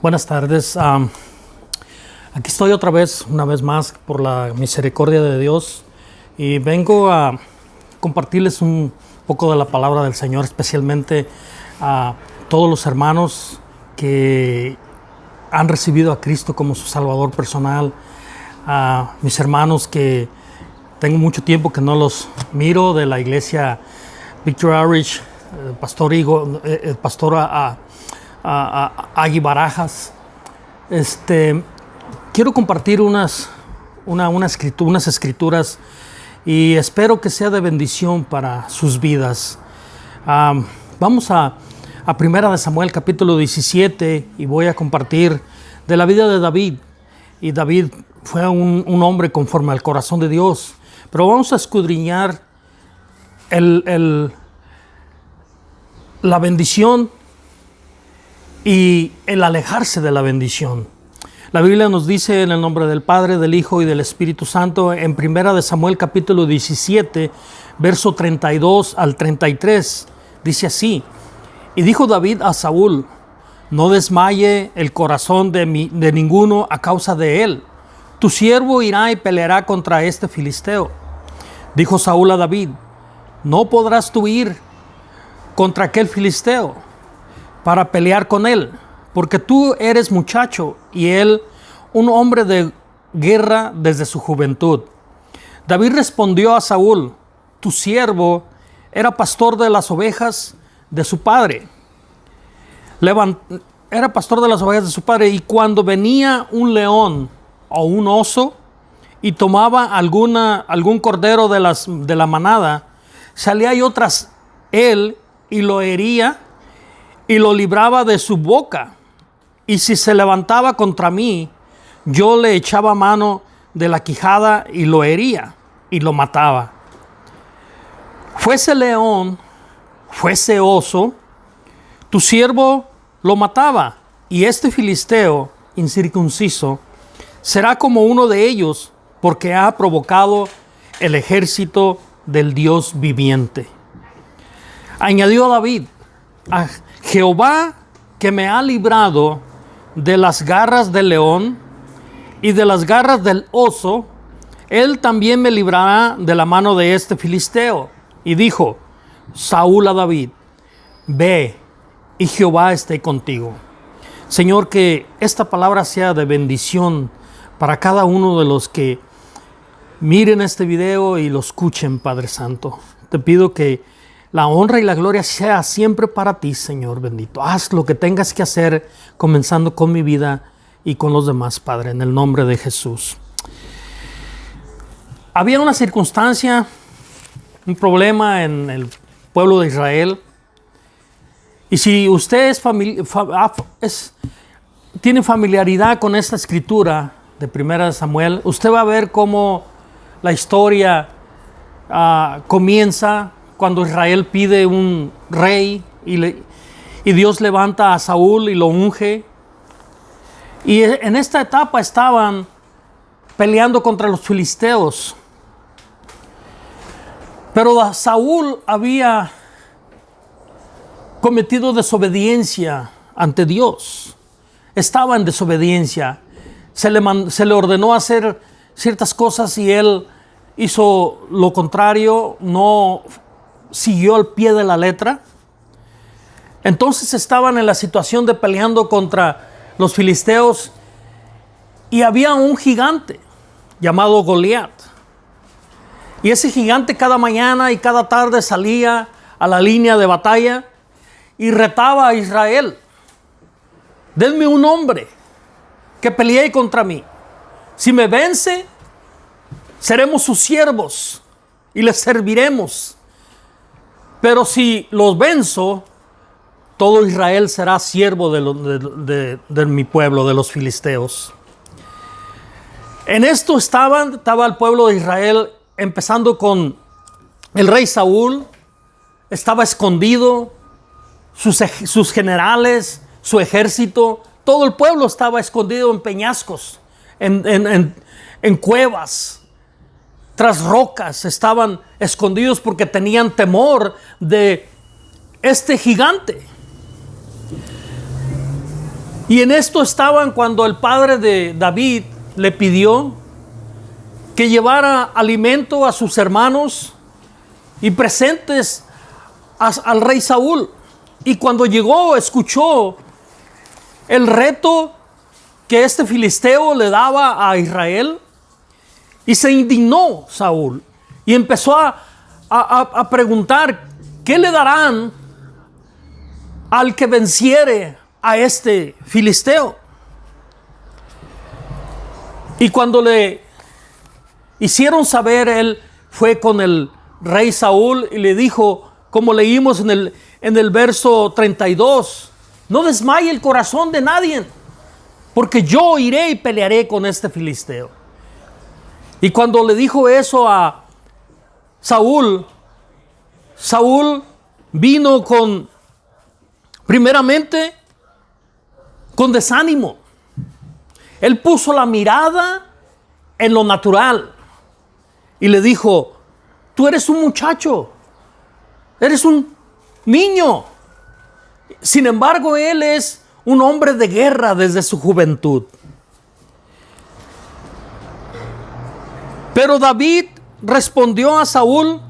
Buenas tardes. Aquí estoy una vez más, por la misericordia de Dios, y vengo a compartirles un poco de la palabra del Señor, especialmente a todos los hermanos que han recibido a Cristo como su Salvador personal, a mis hermanos que tengo mucho tiempo que no los miro, de la iglesia Victory Outreach, el pastor Agui Barajas. Quiero compartir unas escrituras y espero que sea de bendición para sus vidas. Vamos a 1 Samuel capítulo 17 y voy a compartir de la vida de David. Y David fue un hombre conforme al corazón de Dios, pero vamos a escudriñar la bendición y el alejarse de la bendición. La Biblia nos dice, en el nombre del Padre, del Hijo y del Espíritu Santo, en 1 Samuel capítulo 17, verso 32 al 33, dice así: Y dijo David a Saúl: No desmaye el corazón de ninguno a causa de él. Tu siervo irá y peleará contra este filisteo. Dijo Saúl a David: No podrás tú ir contra aquel filisteo para pelear con él, porque tú eres muchacho y él un hombre de guerra desde su juventud. David respondió a Saúl: Tu siervo era pastor de las ovejas de su padre. Era pastor de las ovejas de su padre, y cuando venía un león o un oso y tomaba algún cordero de la manada, salía yo tras él y lo hería y lo libraba de su boca. Y si se levantaba contra mí, yo le echaba mano de la quijada y lo hería y lo mataba. Fuese león, fuese oso, tu siervo lo mataba, y este filisteo incircunciso será como uno de ellos, porque ha provocado el ejército del Dios viviente. Añadió David: A Jehová, que me ha librado de las garras del león y de las garras del oso, él también me librará de la mano de este filisteo. Y dijo Saúl a David: Ve, y Jehová esté contigo. Señor, que esta palabra sea de bendición para cada uno de los que miren este video y lo escuchen, Padre Santo. Te pido que la honra y la gloria sea siempre para ti, Señor bendito. Haz lo que tengas que hacer, comenzando con mi vida y con los demás, Padre, en el nombre de Jesús. Había una circunstancia, un problema en el pueblo de Israel. Y si usted tiene familiaridad con esta escritura de 1 Samuel, usted va a ver cómo la historia comienza cuando Israel pide un rey y Dios levanta a Saúl y lo unge. Y en esta etapa estaban peleando contra los filisteos. Pero Saúl había cometido desobediencia ante Dios. Estaba en desobediencia. Se le ordenó hacer ciertas cosas y él hizo lo contrario, no siguió al pie de la letra. Entonces estaban en la situación de peleando contra los filisteos, y había un gigante llamado Goliat. Y ese gigante cada mañana y cada tarde salía a la línea de batalla y retaba a Israel: Denme un hombre que pelee contra mí. Si me vence, seremos sus siervos y les serviremos. Pero si los venzo, todo Israel será siervo de mi pueblo, de los filisteos. En esto estaba el pueblo de Israel, empezando con el rey Saúl. Estaba escondido, sus generales, su ejército, todo el pueblo estaba escondido en peñascos, en cuevas, tras rocas. Estaban escondidos porque tenían temor de este gigante. Y en esto estaban cuando el padre de David le pidió que llevara alimento a sus hermanos y presentes al rey Saúl. Y cuando llegó, escuchó el reto que este filisteo le daba a Israel, y se indignó Saúl y empezó a preguntar: ¿qué le darán al que venciere a este filisteo? Y cuando le hicieron saber, él fue con el rey Saúl y le dijo, como leímos en el verso 32, no desmaye el corazón de nadie, porque yo iré y pelearé con este filisteo. Y cuando le dijo eso a Saúl, Saúl vino primeramente con desánimo. Él puso la mirada en lo natural y le dijo: tú eres un muchacho, eres un niño. Sin embargo, él es un hombre de guerra desde su juventud. Pero David respondió a Saúl: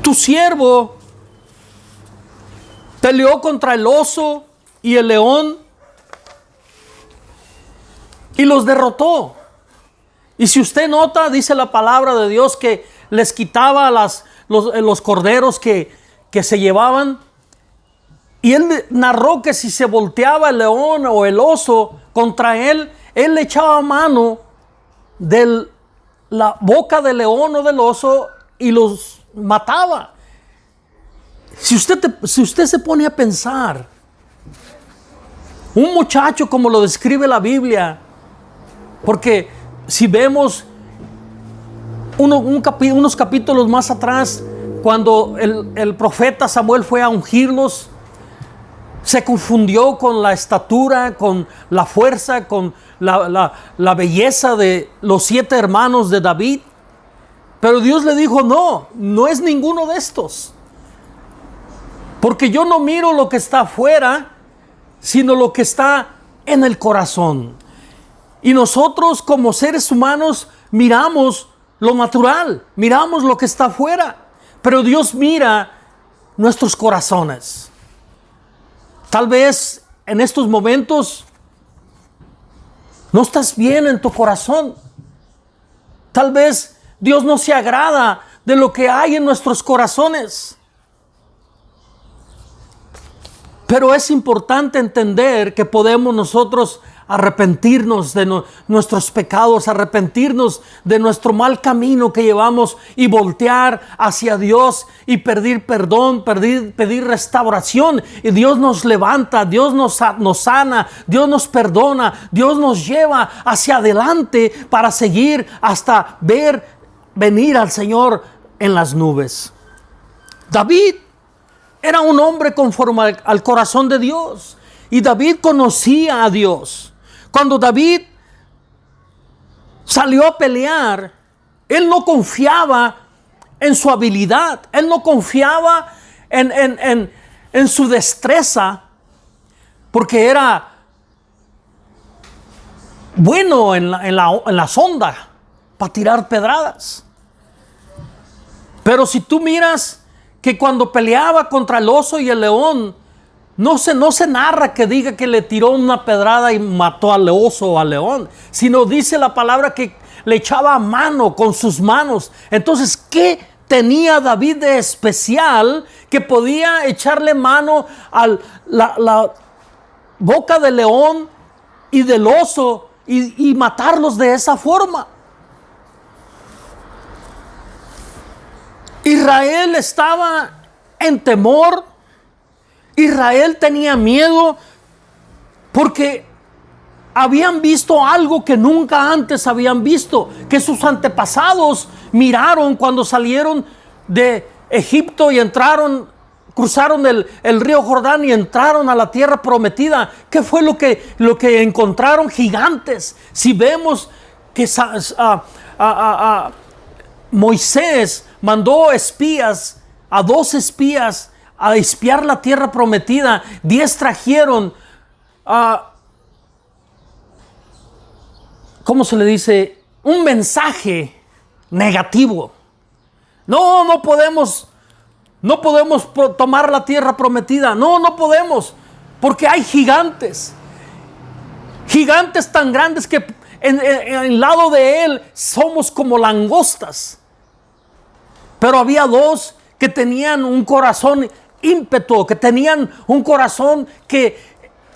tu siervo peleó contra el oso y el león y los derrotó. Y si usted nota, dice la palabra de Dios que les quitaba los corderos que se llevaban. Y él narró que si se volteaba el león o el oso contra él, él le echaba mano de la boca del león o del oso y los mataba. Si usted se pone a pensar, un muchacho como lo describe la Biblia, porque si vemos unos capítulos más atrás, cuando el profeta Samuel fue a ungirlos, se confundió con la estatura, con la fuerza, con la belleza de los 7 hermanos de David. Pero Dios le dijo: no es ninguno de estos. Porque yo no miro lo que está afuera, sino lo que está en el corazón. Y nosotros como seres humanos miramos lo natural, miramos lo que está afuera. Pero Dios mira nuestros corazones. Tal vez en estos momentos no estás bien en tu corazón. Tal vez Dios no se agrada de lo que hay en nuestros corazones. Pero es importante entender que podemos nosotros arrepentirnos de nuestros pecados, arrepentirnos de nuestro mal camino que llevamos y voltear hacia Dios y pedir perdón, pedir restauración. Y Dios nos levanta, Dios nos sana, Dios nos perdona, Dios nos lleva hacia adelante para seguir hasta ver venir al Señor en las nubes. David era un hombre conforme al corazón de Dios, y David conocía a Dios. Cuando David salió a pelear, él no confiaba en su habilidad, él no confiaba en su destreza, porque era bueno en la sonda para tirar pedradas. Pero si tú miras que cuando peleaba contra el oso y el león, no se narra que diga que le tiró una pedrada y mató al oso o al león, sino dice la palabra que le echaba mano con sus manos. Entonces, ¿qué tenía David de especial que podía echarle mano a la boca del león y del oso y matarlos de esa forma? Israel estaba en temor. Israel tenía miedo porque habían visto algo que nunca antes habían visto, que sus antepasados miraron cuando salieron de Egipto y cruzaron el río Jordán y entraron a la tierra prometida. ¿Qué fue lo que encontraron? Gigantes. Si vemos que Moisés mandó a 2 espías a espiar la tierra prometida, 10 trajeron ¿cómo se le dice? Un mensaje negativo. No podemos tomar la tierra prometida. No podemos, porque hay gigantes tan grandes que en el lado de él somos como langostas. Pero había dos que tenían un corazón ímpetu, que tenían un corazón que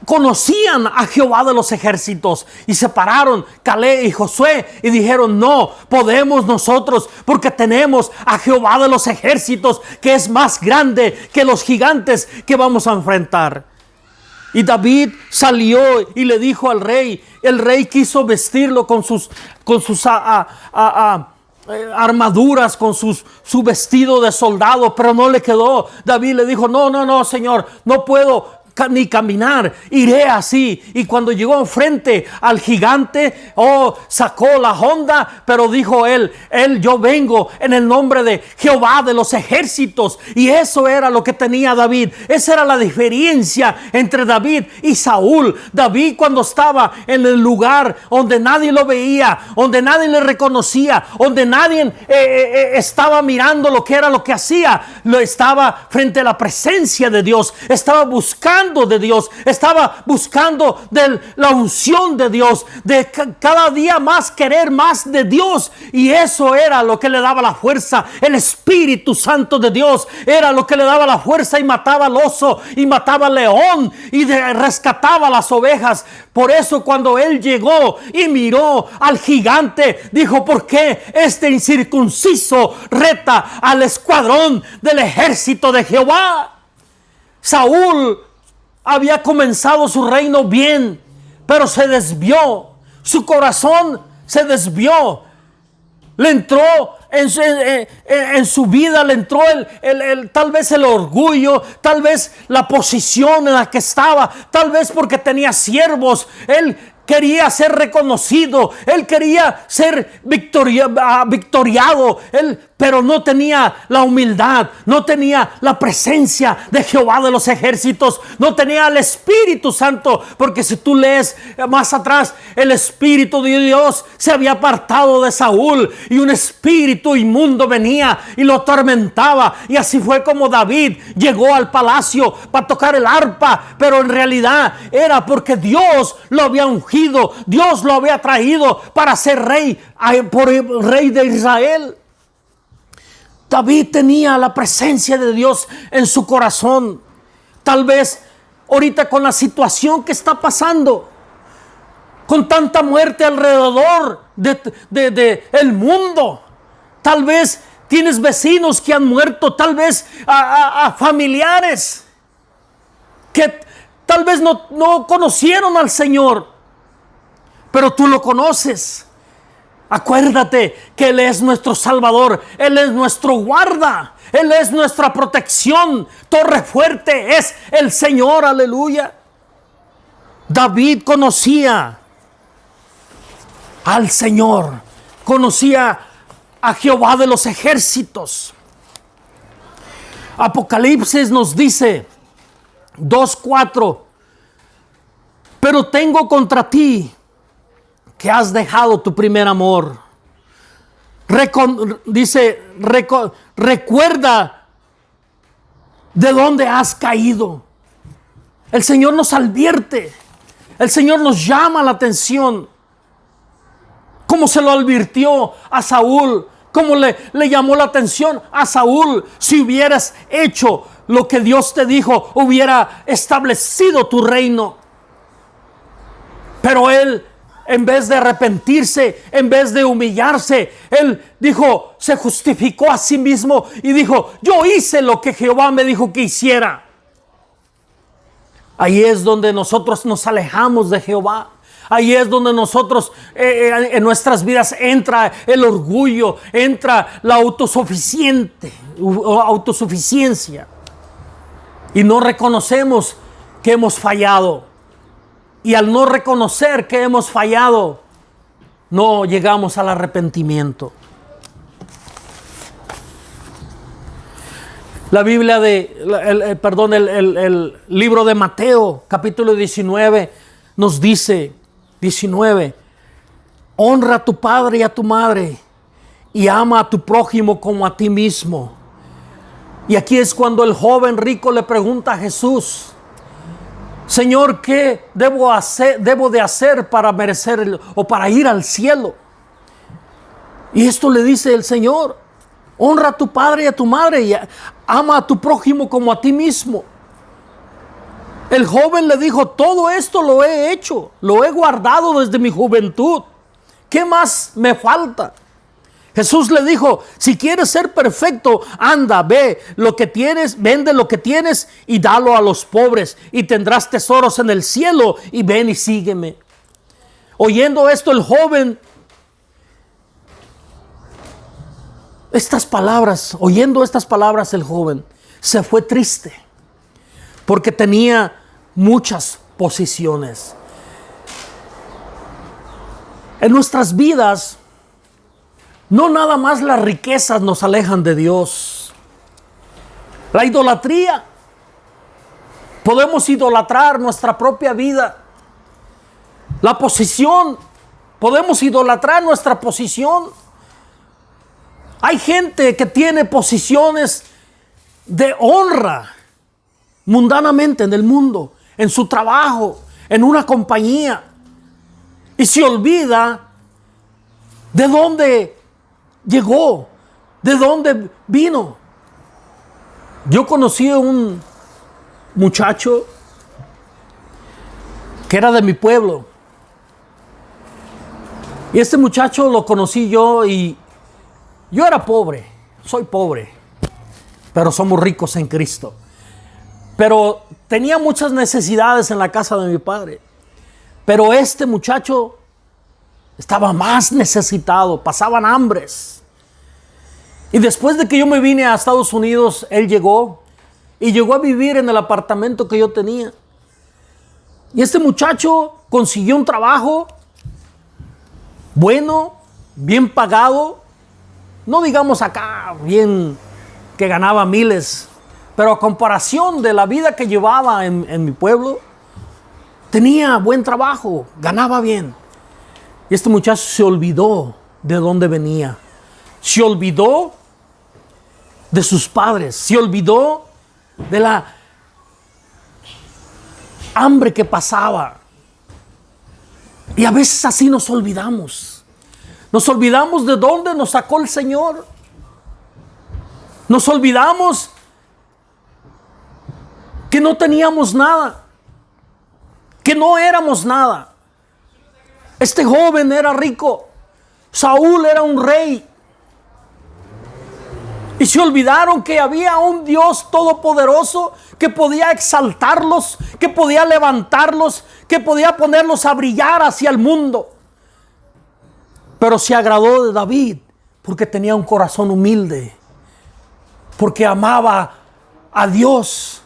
conocían a Jehová de los ejércitos, y se pararon Caleb y Josué y dijeron: no podemos nosotros, porque tenemos a Jehová de los ejércitos, que es más grande que los gigantes que vamos a enfrentar. Y David salió y le dijo al rey. El rey quiso vestirlo con sus armaduras, con su vestido de soldado, pero no le quedó. David le dijo: no, Señor, no puedo ni caminar, iré así. Y cuando llegó frente al gigante, sacó la honda, pero dijo él: yo vengo en el nombre de Jehová de los ejércitos. Y eso era lo que tenía David. Esa era la diferencia entre David y Saúl. David, cuando estaba en el lugar donde nadie lo veía, donde nadie le reconocía, donde nadie estaba mirando lo que era lo que hacía, estaba frente a la presencia de Dios, estaba buscando de Dios, estaba buscando de la unción de Dios, de cada día más querer más de Dios. Y eso era lo que le daba la fuerza. El Espíritu Santo de Dios era lo que le daba la fuerza, y mataba al oso y mataba al león y rescataba las ovejas. Por eso cuando él llegó y miró al gigante, dijo: ¿por qué este incircunciso reta al escuadrón del ejército de Jehová? Saúl había comenzado su reino bien, pero se desvió. Su corazón se desvió. Le entró en su vida, le entró tal vez el orgullo, tal vez la posición en la que estaba, tal vez porque tenía siervos. Él quería ser reconocido, él quería ser victoriado, pero no tenía la humildad, no tenía la presencia de Jehová de los ejércitos, no tenía el Espíritu Santo. Porque si tú lees más atrás, el Espíritu de Dios se había apartado de Saúl, y un espíritu inmundo venía y lo atormentaba. Y así fue como David llegó al palacio para tocar el arpa, pero en realidad era porque Dios lo había ungido, Dios lo había traído para ser rey, por el rey de Israel. David tenía la presencia de Dios en su corazón. Tal vez ahorita, con la situación que está pasando, con tanta muerte alrededor de el mundo, tal vez tienes vecinos que han muerto, tal vez a familiares que tal vez no conocieron al Señor, pero tú lo conoces. Acuérdate que Él es nuestro Salvador, Él es nuestro guarda, Él es nuestra protección, torre fuerte es el Señor, aleluya. David conocía al Señor, conocía a Jehová de los ejércitos. Apocalipsis nos dice 2:4: pero tengo contra ti que has dejado tu primer amor. Recuerda de dónde has caído. El Señor nos advierte, el Señor nos llama la atención, como se lo advirtió a Saúl, como le llamó la atención a Saúl. Si hubieras hecho lo que Dios te dijo, hubiera establecido tu reino. Pero él, en vez de arrepentirse, en vez de humillarse, él se justificó a sí mismo y dijo: yo hice lo que Jehová me dijo que hiciera. Ahí es donde nosotros nos alejamos de Jehová. Ahí es donde nosotros, en nuestras vidas, entra el orgullo, entra la autosuficiencia. Y no reconocemos que hemos fallado. Y al no reconocer que hemos fallado, no llegamos al arrepentimiento. La Biblia el libro de Mateo, capítulo 19, nos dice, 19, honra a tu padre y a tu madre y ama a tu prójimo como a ti mismo. Y aquí es cuando el joven rico le pregunta a Jesús, Señor, ¿qué debo de hacer para merecer o para ir al cielo? Y esto le dice el Señor, honra a tu padre y a tu madre y ama a tu prójimo como a ti mismo. El joven le dijo, todo esto lo he hecho, lo he guardado desde mi juventud. ¿Qué más me falta? Jesús le dijo, si quieres ser perfecto, anda, ve lo que tienes, vende lo que tienes y dalo a los pobres y tendrás tesoros en el cielo y ven y sígueme. Oyendo esto el joven, oyendo estas palabras el joven se fue triste porque tenía muchas posesiones. En nuestras vidas, no nada más las riquezas nos alejan de Dios. La idolatría. Podemos idolatrar nuestra propia vida. La posición. Podemos idolatrar nuestra posición. Hay gente que tiene posiciones de honra mundanamente en el mundo, en su trabajo, en una compañía, y se olvida de dónde llegó, de dónde vino. Yo conocí a un muchacho que era de mi pueblo, y este muchacho lo conocí yo y yo era pobre, soy pobre, pero somos ricos en Cristo. Pero tenía muchas necesidades en la casa de mi padre. Pero este muchacho estaba más necesitado, pasaban hambres. Y después de que yo me vine a Estados Unidos, él llegó a vivir en el apartamento que yo tenía. Y este muchacho consiguió un trabajo bueno, bien pagado. No digamos acá bien que ganaba miles, pero a comparación de la vida que llevaba en mi pueblo, tenía buen trabajo, ganaba bien. Y este muchacho se olvidó de dónde venía. Se olvidó de sus padres. Se olvidó de la hambre que pasaba. Y a veces así nos olvidamos. Nos olvidamos de dónde nos sacó el Señor. Nos olvidamos que no teníamos nada, que no éramos nada. Este joven era rico, Saúl era un rey, y se olvidaron que había un Dios todopoderoso que podía exaltarlos, que podía levantarlos, que podía ponerlos a brillar hacia el mundo. Pero se agradó de David porque tenía un corazón humilde, porque amaba a Dios,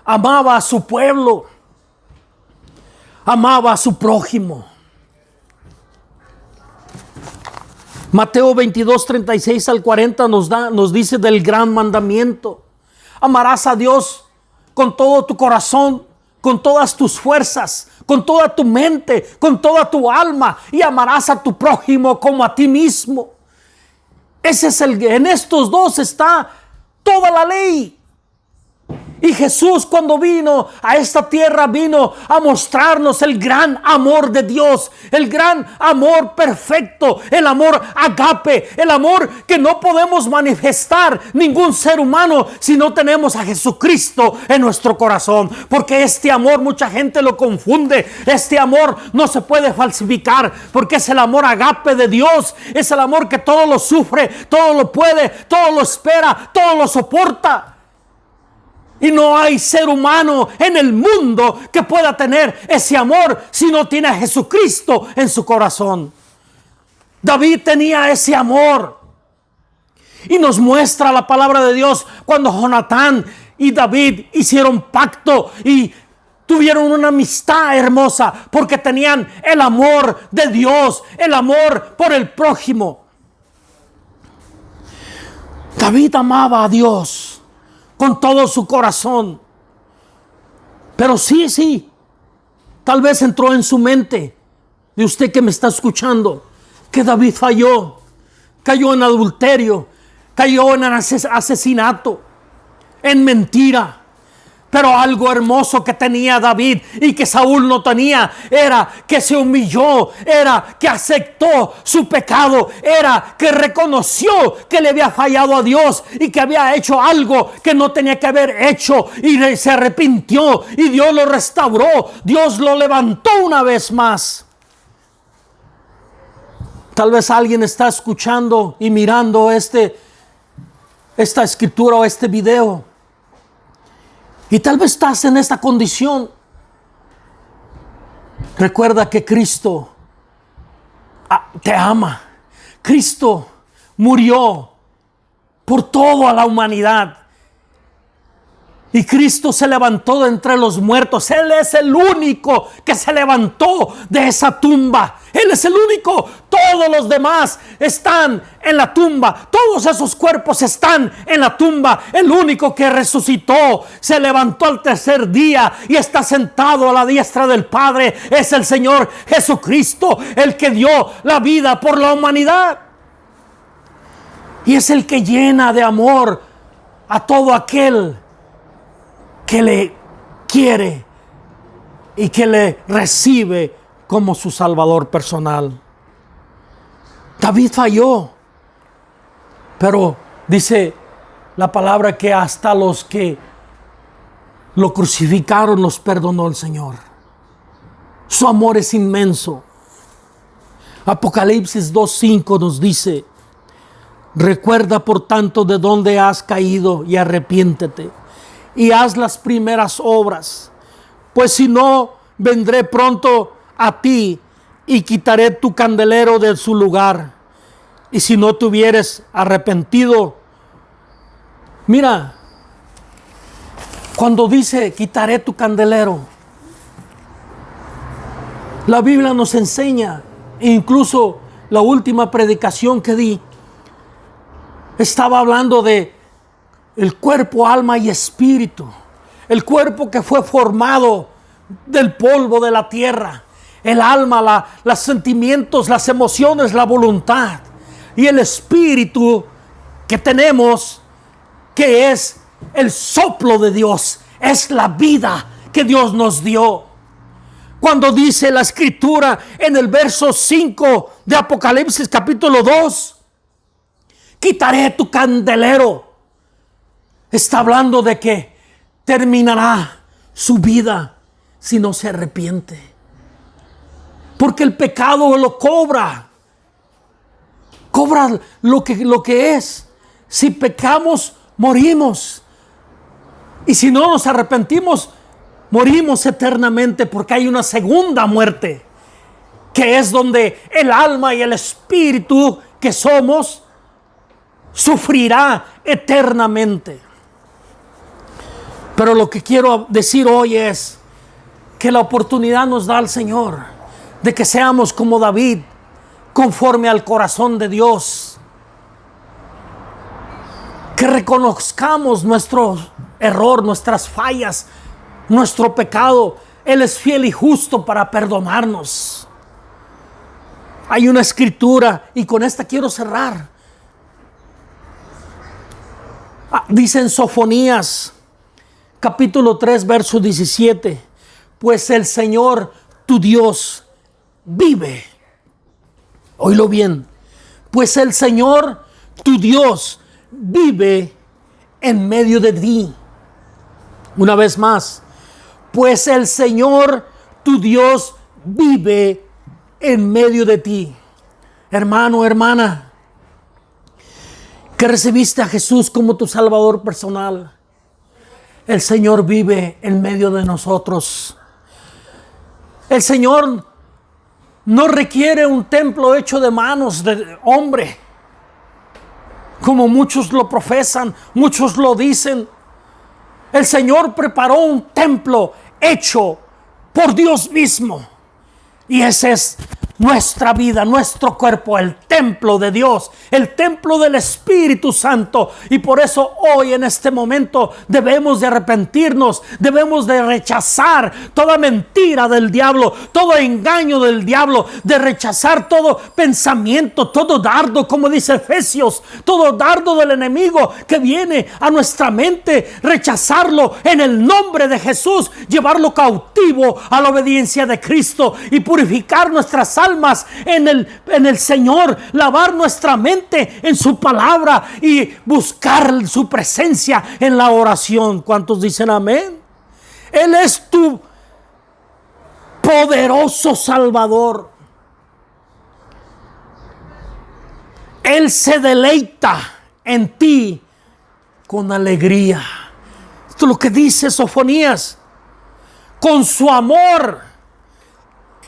amaba a su pueblo, amaba a su prójimo. Mateo 22, 36 al 40 nos dice del gran mandamiento. Amarás a Dios con todo tu corazón, con todas tus fuerzas, con toda tu mente, con toda tu alma, y amarás a tu prójimo como a ti mismo. En estos dos está toda la ley. Y Jesús, cuando vino a esta tierra, vino a mostrarnos el gran amor de Dios, el gran amor perfecto, el amor agape, el amor que no podemos manifestar ningún ser humano si no tenemos a Jesucristo en nuestro corazón. Porque este amor mucha gente lo confunde. Este amor no se puede falsificar, porque es el amor agape de Dios. Es el amor que todo lo sufre, todo lo puede, todo lo espera, todo lo soporta. Y no hay ser humano en el mundo que pueda tener ese amor si no tiene a Jesucristo en su corazón. David tenía ese amor. Y nos muestra la palabra de Dios cuando Jonatán y David hicieron pacto y tuvieron una amistad hermosa porque tenían el amor de Dios, el amor por el prójimo. David amaba a Dios con todo su corazón. Pero sí, tal vez entró en su mente de usted que me está escuchando que David falló, cayó en adulterio, cayó en asesinato, en mentira. Pero algo hermoso que tenía David y que Saúl no tenía era que se humilló, era que aceptó su pecado, era que reconoció que le había fallado a Dios y que había hecho algo que no tenía que haber hecho y se arrepintió y Dios lo restauró, Dios lo levantó una vez más. Tal vez alguien está escuchando y mirando esta escritura o este video. Y tal vez estás en esta condición. Recuerda que Cristo te ama. Cristo murió por toda la humanidad. Y Cristo se levantó de entre los muertos. Él es el único que se levantó de esa tumba. Él es el único. Todos los demás están en la tumba. Todos esos cuerpos están en la tumba. El único que resucitó, se levantó al tercer día y está sentado a la diestra del Padre. Es el Señor Jesucristo, el que dio la vida por la humanidad. Y es el que llena de amor a todo aquel que le quiere y que le recibe como su Salvador personal. David falló, pero dice la palabra que hasta los que lo crucificaron los perdonó el Señor. Su amor es inmenso. Apocalipsis 2:5 nos dice: recuerda por tanto de dónde has caído y arrepiéntete y haz las primeras obras, pues si no, vendré pronto a ti y quitaré tu candelero de su lugar. Y si no te hubieres arrepentido, mira, cuando dice quitaré tu candelero, la Biblia nos enseña, incluso la última predicación que di, estaba hablando de el cuerpo, alma y espíritu. El cuerpo que fue formado del polvo de la tierra. El alma, los sentimientos, las emociones, la voluntad. Y el espíritu que tenemos, que es el soplo de Dios. Es la vida que Dios nos dio. Cuando dice la escritura en el verso 5 de Apocalipsis capítulo 2, quitaré tu candelero. Está hablando de que terminará su vida si no se arrepiente. Porque el pecado lo cobra. Cobra lo que es. Si pecamos, morimos. Y si no nos arrepentimos, morimos eternamente, porque hay una segunda muerte, que es donde el alma y el espíritu que somos sufrirá eternamente. Pero lo que quiero decir hoy es que la oportunidad nos da el Señor de que seamos como David, conforme al corazón de Dios. Que reconozcamos nuestro error, nuestras fallas, nuestro pecado. Él es fiel y justo para perdonarnos. Hay una escritura, y con esta quiero cerrar. Dice en Sofonías capítulo 3 verso 17: pues el Señor tu Dios vive. Oílo bien. Pues el Señor tu Dios vive en medio de ti. Una vez más. Pues el Señor tu Dios vive en medio de ti. Hermano, hermana, que recibiste a Jesús como tu Salvador personal, el Señor vive en medio de nosotros. El Señor no requiere un templo hecho de manos de hombre, como muchos lo profesan, muchos lo dicen. El Señor preparó un templo hecho por Dios mismo. Y ese es nuestra vida, nuestro cuerpo, el templo de Dios, el templo del Espíritu Santo. Y por eso hoy en este momento debemos de arrepentirnos, debemos de rechazar toda mentira del diablo, todo engaño del diablo, de rechazar todo pensamiento, todo dardo, como dice Efesios, todo dardo del enemigo que viene a nuestra mente, rechazarlo en el nombre de Jesús, llevarlo cautivo a la obediencia de Cristo y purificar nuestras almas en el Señor, lavar nuestra mente en su palabra y buscar su presencia en la oración. ¿Cuántos dicen amén? Él es tu poderoso Salvador. Él se deleita en ti con alegría. Esto es lo que dice Sofonías. Con su amor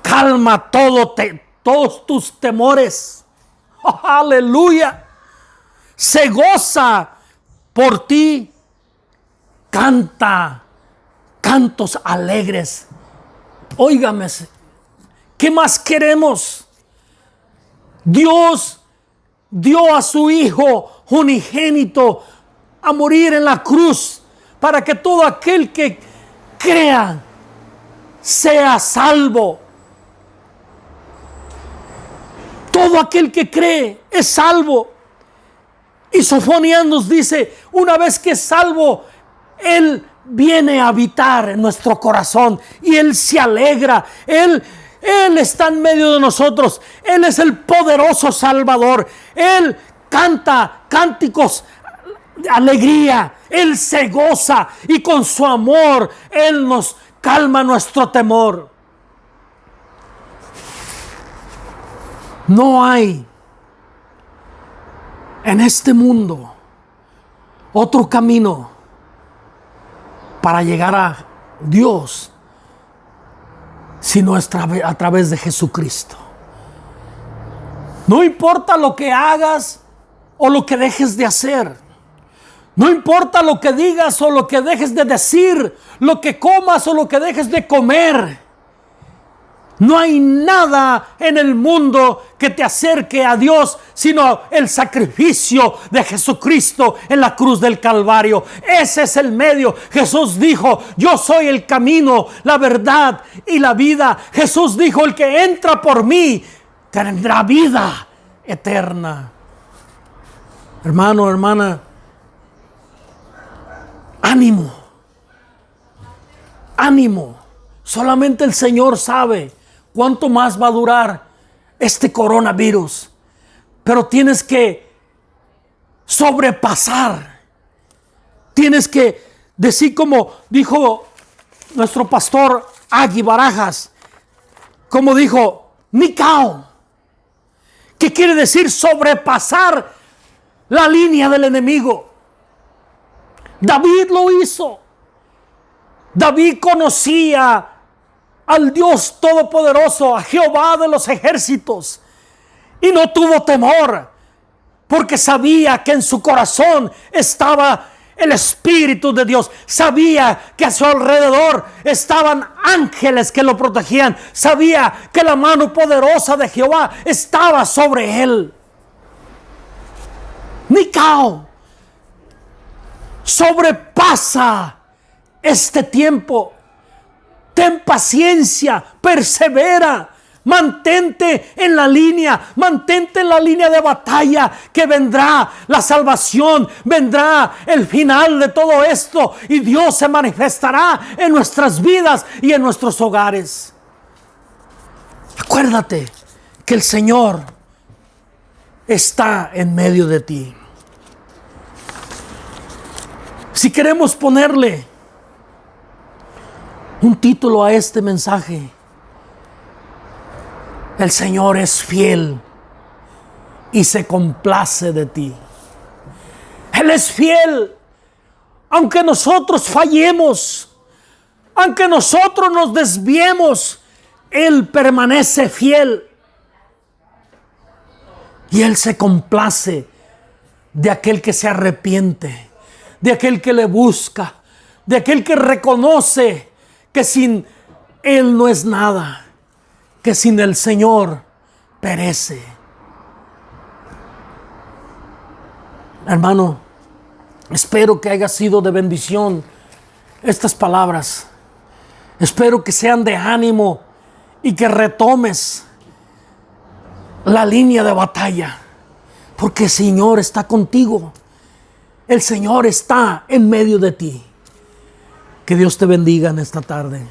calma todos tus temores. Oh, aleluya. Se goza por ti. Canta cantos alegres. Óigame, ¿qué más queremos? Dios dio a su Hijo unigénito a morir en la cruz para que todo aquel que crea sea salvo. Todo aquel que cree es salvo. Y Sofonías nos dice, una vez que es salvo, Él viene a habitar en nuestro corazón y Él se alegra. Él está en medio de nosotros. Él es el poderoso Salvador. Él canta cánticos de alegría. Él se goza y con su amor Él nos calma nuestro temor. No hay en este mundo otro camino para llegar a Dios sino a través de Jesucristo. No importa lo que hagas o lo que dejes de hacer. No importa lo que digas o lo que dejes de decir, lo que comas o lo que dejes de comer. No hay nada en el mundo que te acerque a Dios sino el sacrificio de Jesucristo en la cruz del Calvario. Ese es el medio. Jesús dijo, yo soy el camino, la verdad y la vida. Jesús dijo, el que entra por mí tendrá vida eterna. Hermano, hermana, ánimo. Ánimo. Solamente el Señor sabe cuánto más va a durar este coronavirus. Pero tienes que sobrepasar. Tienes que decir como dijo nuestro pastor Agui Barajas. Como dijo Nikao. ¿Qué quiere decir sobrepasar la línea del enemigo? David lo hizo. David conocía al Dios Todopoderoso, a Jehová de los ejércitos, y no tuvo temor, porque sabía que en su corazón estaba el Espíritu de Dios. Sabía que a su alrededor estaban ángeles que lo protegían. Sabía que la mano poderosa de Jehová estaba sobre él. Nikao, sobrepasa este tiempo. Ten paciencia, persevera, mantente en la línea de batalla, que vendrá la salvación, vendrá el final de todo esto y Dios se manifestará en nuestras vidas y en nuestros hogares. Acuérdate que el Señor está en medio de ti. Si queremos ponerle un título a este mensaje, el Señor es fiel y se complace de ti. Él es fiel, aunque nosotros fallemos, aunque nosotros nos desviemos, Él permanece fiel. Y Él se complace de aquel que se arrepiente, de aquel que le busca, de aquel que reconoce que sin Él no es nada, que sin el Señor perece. Hermano, espero que haya sido de bendición estas palabras. Espero que sean de ánimo y que retomes la línea de batalla, porque el Señor está contigo. El Señor está en medio de ti. Que Dios te bendiga en esta tarde.